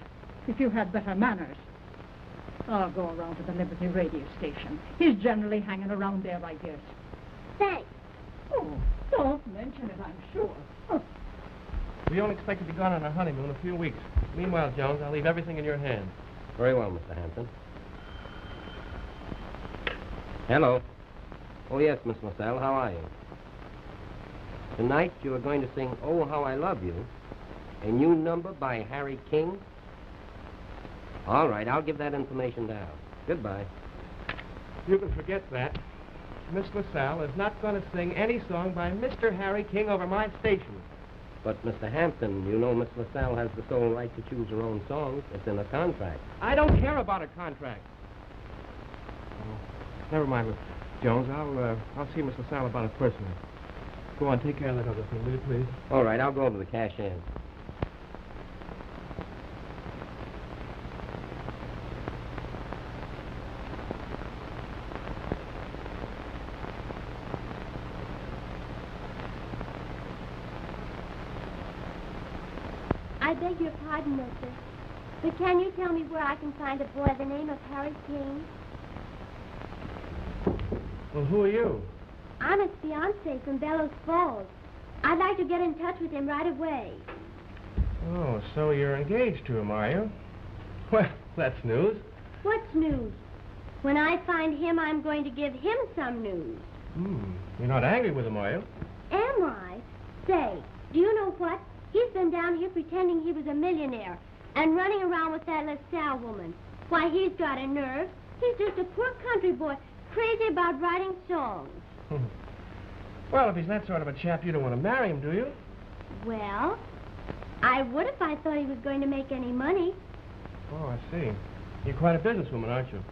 if you had better manners. I'll go around to the Liberty radio station. He's generally hanging around there, I guess. Thanks. Oh, don't mention it, I'm sure. Oh. We only expect to be gone on our honeymoon in a few weeks. Meanwhile, Jones, I'll leave everything in your hands. Very well, Mr. Hampton. Hello. Oh, yes, Miss Marcel, how are you? Tonight you are going to sing Oh, How I Love You, a new number by Harry King. All right, I'll give that information down. Goodbye. You can forget that. Miss LaSalle is not going to sing any song by Mr. Harry King over my station. But, Mr. Hampton, you know Miss LaSalle has the sole right to choose her own songs. It's in a contract. I don't care about a contract. Oh, never mind, Jones. I'll see Miss LaSalle about it personally. Go on, take care of that other thing, will you, please? All right, I'll go over to the cashier. I beg your pardon, mister. But can you tell me where I can find a boy by the name of Harry King? Well, who are you? I'm his fiancé from Bellows Falls. I'd like to get in touch with him right away. Oh, so you're engaged to him, are you? Well, that's news. What's news? When I find him, I'm going to give him some news. You're not angry with him, are you? Am I? Say, do you know what? He's been down here pretending he was a millionaire. And running around with that LaSalle woman. Why, he's got a nerve. He's just a poor country boy, crazy about writing songs. Well, if he's that sort of a chap, you don't want to marry him, do you? Well, I would if I thought he was going to make any money. Oh, I see. You're quite a businesswoman, aren't you?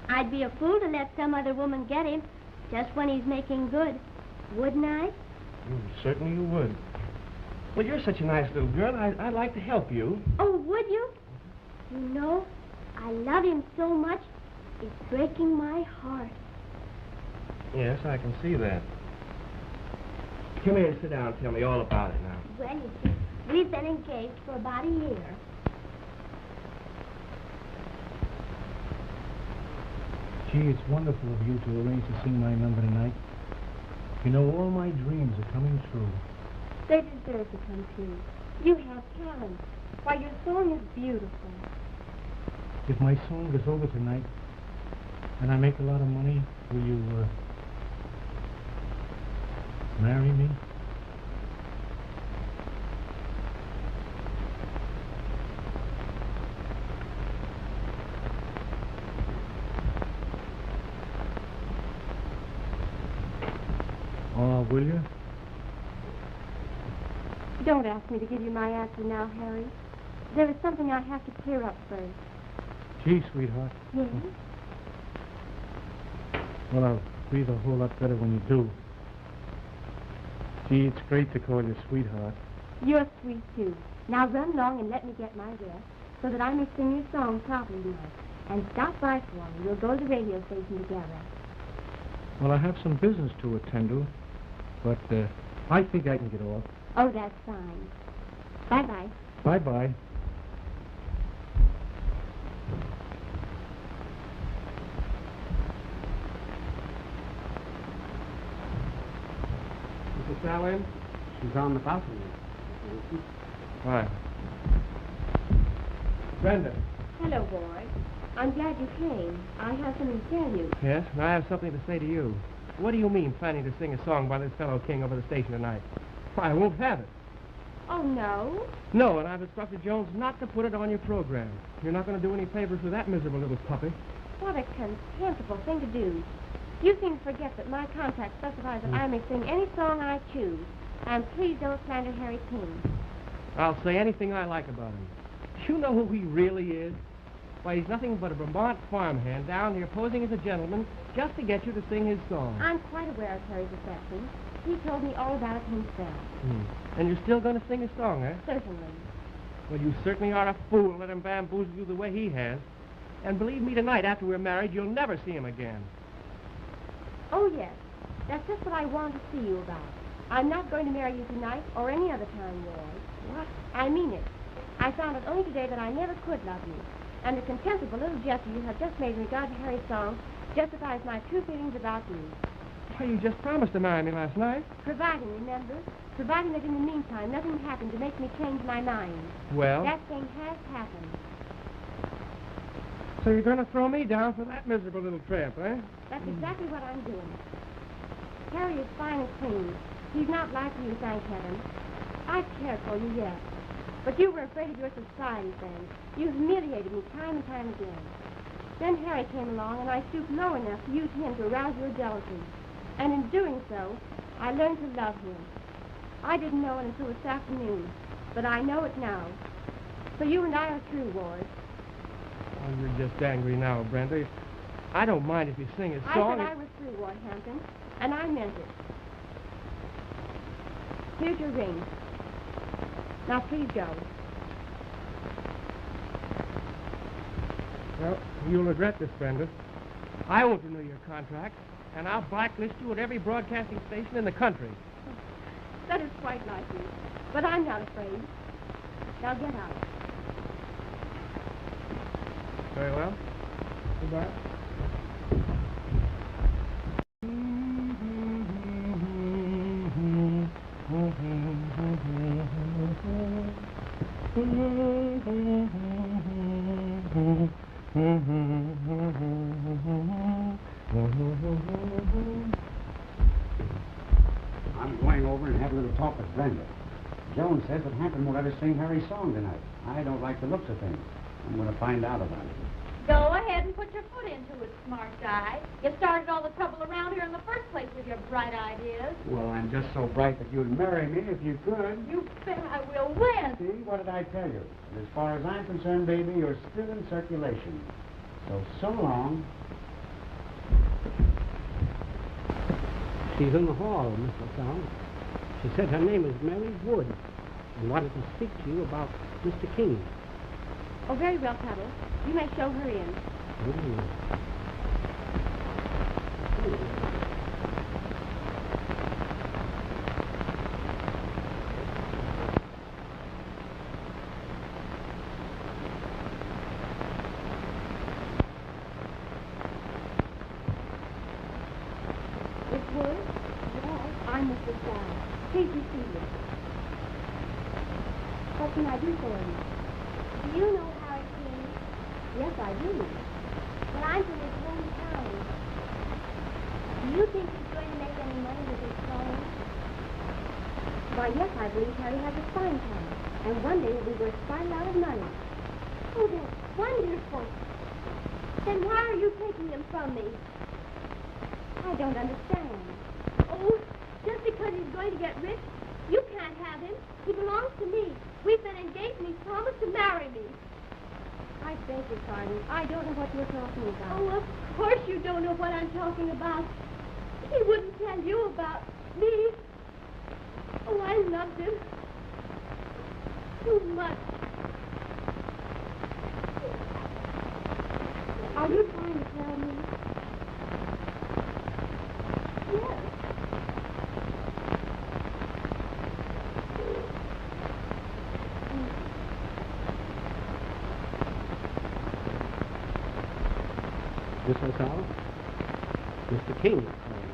I'd be a fool to let some other woman get him just when he's making good, wouldn't I? Certainly you would. Well, you're such a nice little girl, I'd like to help you. Oh, would you? You know, I love him so much, it's breaking my heart. Yes, I can see that. Come here and sit down and tell me all about it now. Well, you see, we've been engaged for about a year. Gee, it's wonderful of you to arrange to sing my number tonight. You know, all my dreams are coming true. They deserve to come true. You have talent. Why, your song is beautiful. If my song is over tonight and I make a lot of money, will you, marry me? Oh, will you? Don't ask me to give you my answer now, Harry. There is something I have to clear up first. Gee, sweetheart. Yes? Well, I'll breathe a whole lot better when you do. Gee, it's great to call you sweetheart. You're sweet, too. Now run along and let me get my dress so that I may sing your song properly tonight. And stop by for a while. We'll go to the radio station together. Well, I have some business to attend to, but I think I can get off. Oh, that's fine. Bye-bye. Bye-bye. Mrs. Sal in? She's on the balcony. Hi. Brenda. Hello, boy. I'm glad you came. I have something to tell you. Yes, and I have something to say to you. What do you mean, planning to sing a song by this fellow King over the station tonight? Why, I won't have it. Oh, no? No, and I've instructed Jones not to put it on your program. You're not going to do any favors with that miserable little puppy. What a contemptible thing to do. You seem to forget that my contract specifies that I may sing any song I choose. And please don't slander Harry King. I'll say anything I like about him. Do you know who he really is? Why, he's nothing but a Vermont farmhand down here posing as a gentleman just to get you to sing his song. I'm quite aware of Harry's affection. He told me all about it himself. And you're still going to sing his song, eh? Certainly. Well, you certainly are a fool to let him bamboozle you the way he has. And believe me, tonight, after we're married, you'll never see him again. Oh, yes. That's just what I wanted to see you about. I'm not going to marry you tonight or any other time, Roy. What? I mean it. I found out only today that I never could love you. And the contemptible little gesture you have just made in regard to Harry's song justifies my true feelings about you. Why, you just promised to marry me last night. Providing, remember? Providing that in the meantime nothing happened to make me change my mind. Well? That thing has happened. So you're going to throw me down for that miserable little tramp, eh? That's exactly what I'm doing. Harry is fine and clean. He's not like you, thank heaven. I've cared for you, yes. But you were afraid of your society friends. You humiliated me time and time again. Then Harry came along, and I stooped low enough to use him to arouse your jealousy. And in doing so, I learned to love him. I didn't know it until this afternoon, but I know it now. So you and I are true, Ward. Oh, you're just angry now, Brenda. I don't mind if you sing his song. I said I was through, Ward Hampton, and I meant it. Here's your ring. Now, please go. Well, you'll regret this, Brenda. I won't renew your contract, and I'll blacklist you at every broadcasting station in the country. That is quite like you, but I'm not afraid. Now get out. Very well. Goodbye. I'm going over and have a little talk with Brenda. Jones says that Hampton won't let us sing Harry's song tonight. I don't like the looks of things. I'm going to find out about it. Go ahead and put your foot into it, smart guy. You started all the trouble around here in the first place with your bright ideas. Well, I'm just so bright that you'd marry me if you could. You bet I will win. See, what did I tell you? As far as I'm concerned, baby, you're still in circulation. So long. She's in the hall, Miss LaSalle. She said her name is Mary Wood and wanted to speak to you about Mr. King. Oh, very well, Tuttle. You may show her in. Miss Wood? Yes, I'm Miss LaSalle. Please be seated. What can I do for you? Do you know Harry King? Yes, I do. Well, I'm from his hometown. Do you think he's going to make any money with his song? Why, yes, I believe Harry has a fine talent. And one day he'll be worth quite a lot of money. Oh, that's wonderful. Then why are you taking him from me? I don't understand. Oh, just because he's going to get rich, you can't have him. He belongs to me. We've been engaged and he's promised to marry me. I beg your pardon. I don't know what you're talking about. Oh, of course you don't know what I'm talking about. He wouldn't tell you about me. Oh, I loved him too much. Are you trying to tell me? Yes. Miss LaSalle? Mr. King is calling.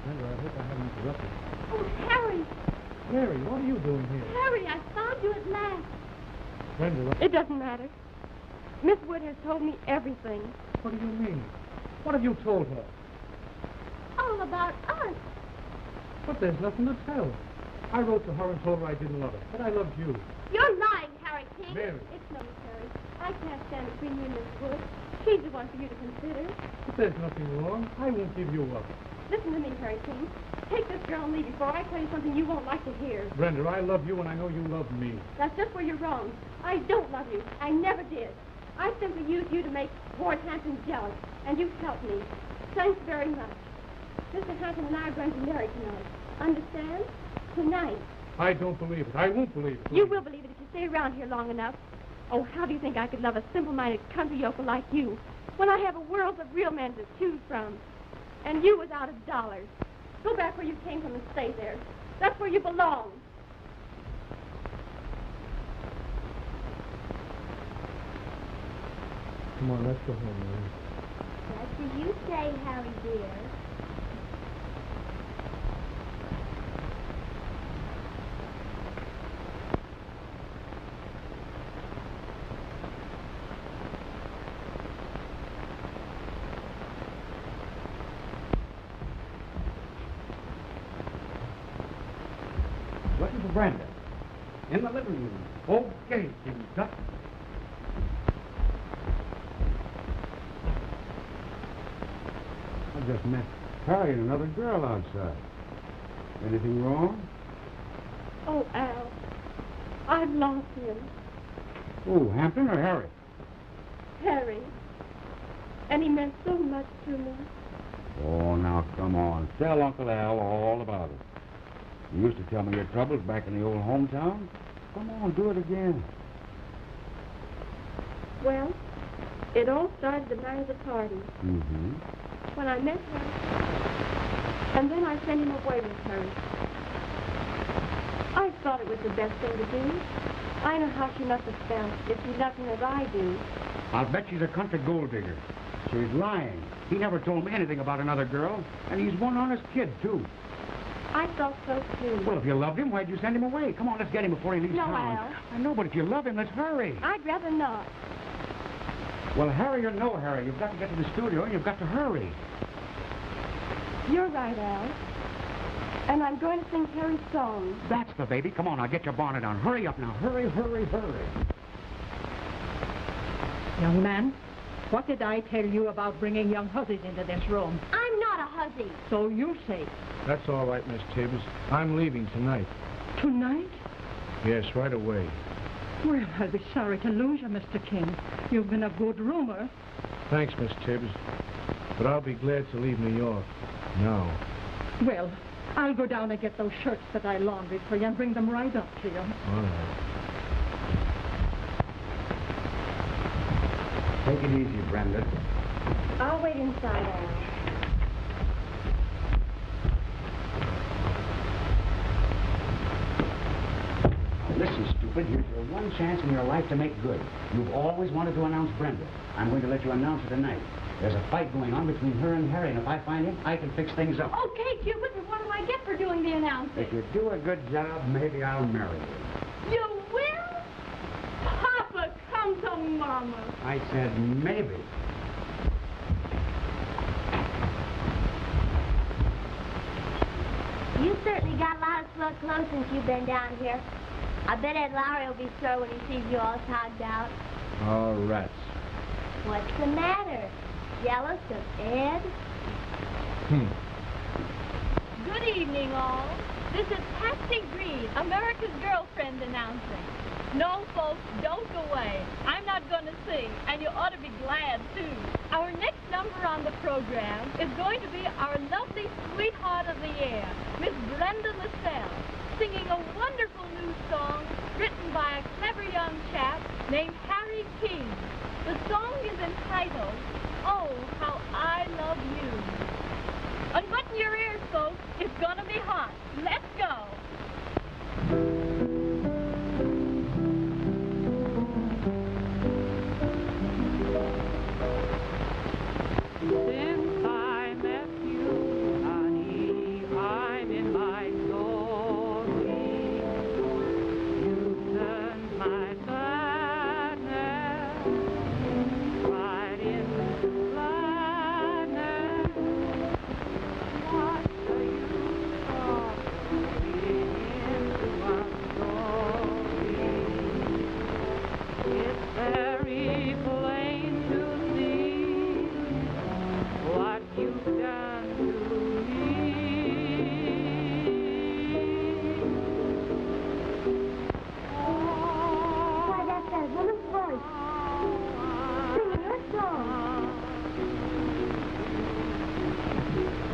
Brenda, I hope I haven't interrupted. Oh, Harry. Mary, what are you doing here? Harry, I found you at last. Brenda, It doesn't matter. Miss Wood has told me everything. what do you mean? What have you told her? All about us. But there's nothing to tell. I wrote to her and told her I didn't love her, but I loved you. You're lying, Harry King. Mary. It's no use, Harry. I can't stand between you and Miss Wood. She's the one for you to consider. But there's nothing wrong. I won't give you up. Listen to me, Harry King. Take this girl and leave before I tell you something you won't like to hear. Brenda, I love you and I know you love me. That's just where you're wrong. I don't love you. I never did. I simply used you to make Ward Hampton jealous, and you've helped me. Thanks very much. Mr. Hampton and I are going to marry tonight. Understand? Tonight. I don't believe it. I won't believe it. You will believe it if you stay around here long enough. Oh, how do you think I could love a simple-minded country yokel like you when I have a world of real men to choose from? And you without a dollar. Go back where you came from and stay there. That's where you belong. Come on, let's go home, Mary. What do you say, Harry dear? Looking for Brenda. In the living room. Okay, King Tut. I just met Harry and another girl outside. Anything wrong? Oh, Al, I've lost him. Oh, Hampton or Harry? Harry. And he meant so much to me. Oh, now, come on. Tell Uncle Al all about it. You used to tell me your troubles back in the old hometown. Come on, do it again. Well, it all started the night of the party. Mm-hmm. When I met her, and then I sent him away with her. I thought it was the best thing to do. I know how she must have felt if she loved him as I do. I'll bet she's a country gold digger. She's lying. He never told me anything about another girl, and he's one honest kid, too. I felt so too. Well, if you loved him, why'd you send him away? Come on, let's get him before he leaves No, town. Al. I know, but if you love him, let's hurry. I'd rather not. Well, Harry or no Harry, you've got to get to the studio and you've got to hurry. You're right, Al. And I'm going to sing Harry's song. That's the baby. Come on, now get your bonnet on. Hurry up now. Hurry, hurry, hurry. Young man, what did I tell you about bringing young hussies into this room? I'm not a hussy. So you say. That's all right, Miss Tibbs. I'm leaving tonight. Tonight? Yes, right away. Well, I'll be sorry to lose you, Mr. King. You've been a good roomer. Thanks, Miss Tibbs. But I'll be glad to leave New York. Now. Well, I'll go down and get those shirts that I laundried for you and bring them right up to you. All right. Take it easy, Brenda. I'll wait inside, Al. Listen, stupid, here's your one chance in your life to make good. You've always wanted to announce Brenda. I'm going to let you announce her tonight. There's a fight going on between her and Harry, and if I find him, I can fix things up. Okay, Cupid, but what do I get for doing the announcing? If you do a good job, maybe I'll marry you. You will? Papa, come to Mama. I said maybe. You certainly got a lot of swell clothes since you've been down here. I bet Ed Lowry will be sore when he sees you all togged out. Oh, rats. What's the matter? Jealous of Ed? Good evening, all. This is Patsy Green, America's girlfriend, announcing. No, folks, don't go away. I'm not going to sing, and you ought to be glad, too. Our next number on the program is going to be our lovely sweetheart of the year, Miss Brenda LaSalle, singing a wonderful new song written by a clever young chap named Harry King. The song is entitled, Oh, How I Love You. Unbutton your ears, folks. It's gonna be hot. Let's go. Since I met you, honey, I'm in my glory. You turned my sadness right into gladness. What do you talk into our story? It's very plain to see what you've done to me. Why, that's that woman's voice. Singing her song.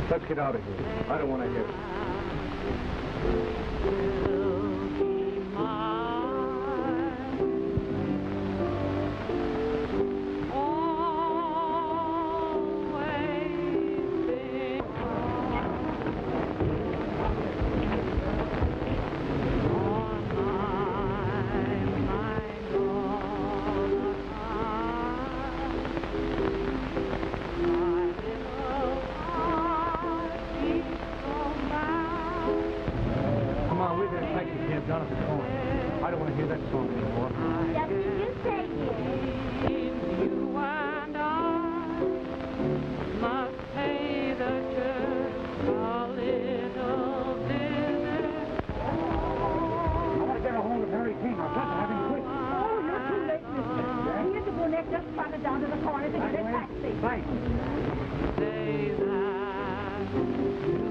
Let's get out of here. I don't want to hear it. Down at the corner. I don't want to hear that song anymore. Just as you say, dear. You and I must pay the church a little visit. I want to get a hold of Harry King. I've got to have him quick. Oh, you're too late, mister. Here's the brunette just trotted down to the corner to get a taxi. Thanks. Say that you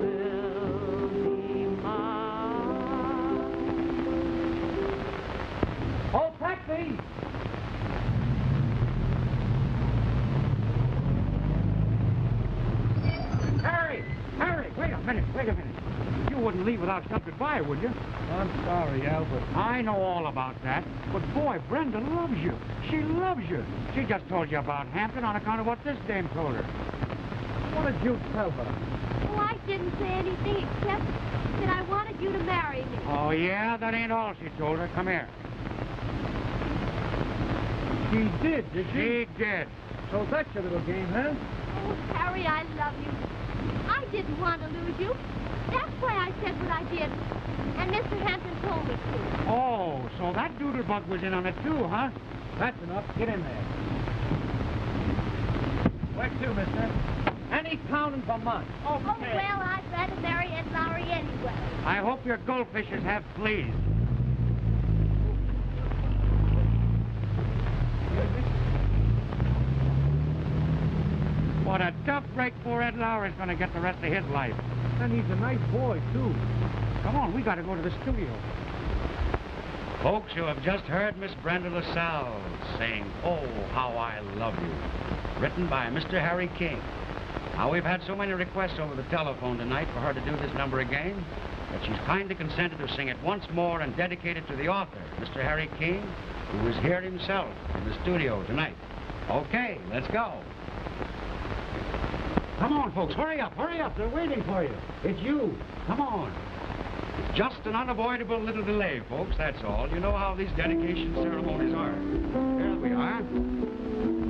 will be mine. Oh, taxi! Harry, wait a minute. You wouldn't leave without some goodbye, would you? I'm sorry, Albert. I know all about that. But boy, Brenda loves you. She loves you. She just told you about Hampton on account of what this dame told her. What did you tell her? Oh, I didn't say anything except that I wanted you to marry me. Oh, yeah? That ain't all she told her. Come here. She did she? She did. So that's your little game, huh? Oh, Harry, I love you. I I didn't want to lose you. That's why I said what I did. And Mr. Hampton told me to. Oh, so that doodlebug was in on it too, huh? That's enough. Get in there. Where to, mister? Any pounding for months. Oh, well, I'd rather marry Ed Lowry anyway. I hope your goldfishes have fleas. What a tough break poor Ed Lowry's going to get the rest of his life. And he's a nice boy, too. Come on, we got to go to the studio. Folks, you have just heard Miss Brenda LaSalle sing Oh, How I Love You, written by Mr. Harry King. Now, we've had so many requests over the telephone tonight for her to do this number again that she's kindly consented to sing it once more and dedicate it to the author, Mr. Harry King, who is here himself in the studio tonight. Okay, let's go. Come on, folks, hurry up, they're waiting for you. It's you, come on. It's just an unavoidable little delay, folks, that's all. You know how these dedication ceremonies are. Here we are.